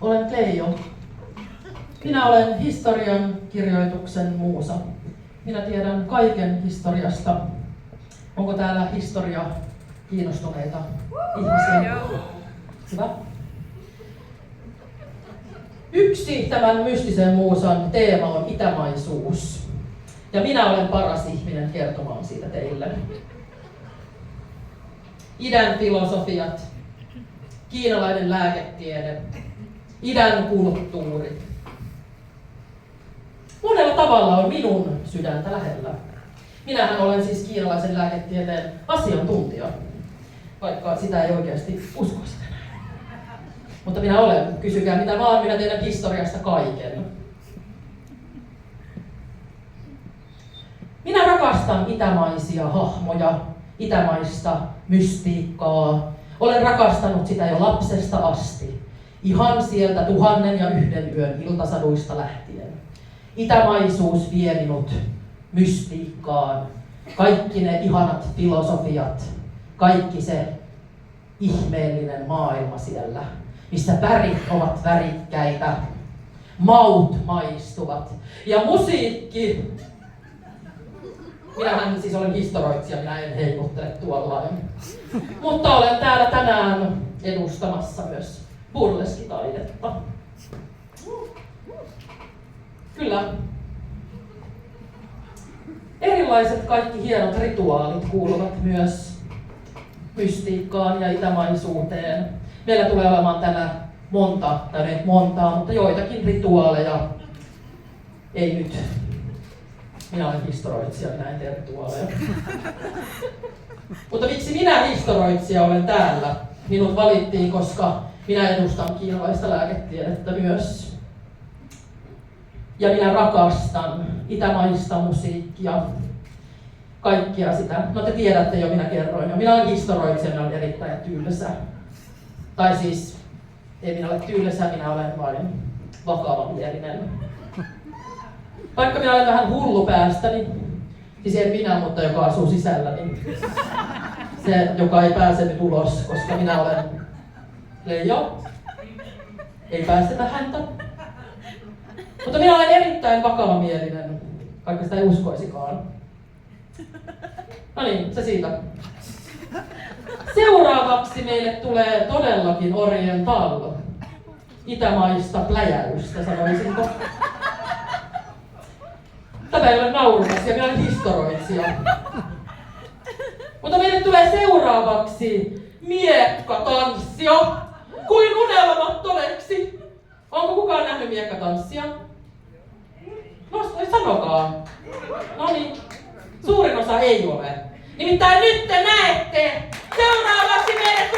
Olen Kleijo. Minä olen historian kirjoituksen muusa. Minä tiedän kaiken historiasta. Onko täällä historia kiinnostuneita ihmisiä? Hyvä. Yksi tämän mystisen muusan teema on itämaisuus. Ja minä olen paras ihminen kertomaan siitä teille. Idän filosofiat, kiinalainen lääketiede, idän kulttuuri. Monella tavalla on minun sydäntä lähellä. Minähän olen siis kiinalaisen lääketieteen asiantuntija, vaikka sitä ei oikeasti uskoisi tänään. Mutta minä olen. Kysykää mitä vaan, minä tiedän historiasta kaiken. Minä rakastan itämaisia hahmoja, itämaista mystiikkaa. Olen rakastanut sitä jo lapsesta asti, ihan sieltä 1001 yön iltasaduista lähtien. Itämaisuus vie minut mystiikkaan, kaikki ne ihanat filosofiat, kaikki se ihmeellinen maailma siellä, missä värit ovat värikkäitä, maut maistuvat ja musiikki. Minähän siis olen historioitsija, minä en heiluttele tuollain. Mutta olen täällä tänään edustamassa myös burleskitaidetta. Kyllä. Erilaiset kaikki hienot rituaalit kuuluvat myös mystiikkaan ja itämaisuuteen. Meillä tulee olemaan tänään montaa, mutta joitakin rituaaleja. Ei nyt. Minä olen historioitsija, minä en tee rituaaleja. Mutta miksi minä historioitsija olen täällä? Minut valittiin, koska minä edustan kiinalaista lääketiedettä myös. Ja minä rakastan itämaista musiikkia, kaikkia sitä. No te tiedätte jo, minä kerroin jo. Minä olen historioitsija, minä olen erittäin tylsä. Tai siis, ei minä ole tylsä, minä olen vain vakavamielinen. Vaikka minä olen vähän hullu päästäni, siis en minä, mutta joka asuu sisälläni. Se, joka ei pääse nyt ulos, koska minä olen Kleijo. Ei päästetä häntä. Mutta minä olen erittäin vakavamielinen, vaikka sitä ei uskoisikaan. No niin, se siitä. Seuraavaksi meille tulee todellakin oriental. Itämaista pläjäystä, sanoisinko. Tämä ei ole naurukas ja minä olen historioitsija. Mutta meille tulee seuraavaksi miekkatanssia kuin unelmat todeksi. Onko kukaan nähnyt miekkatanssia? No, sanokaa. No niin, suurin osa ei ole. Nimittäin nyt te näette, seuraavaksi meille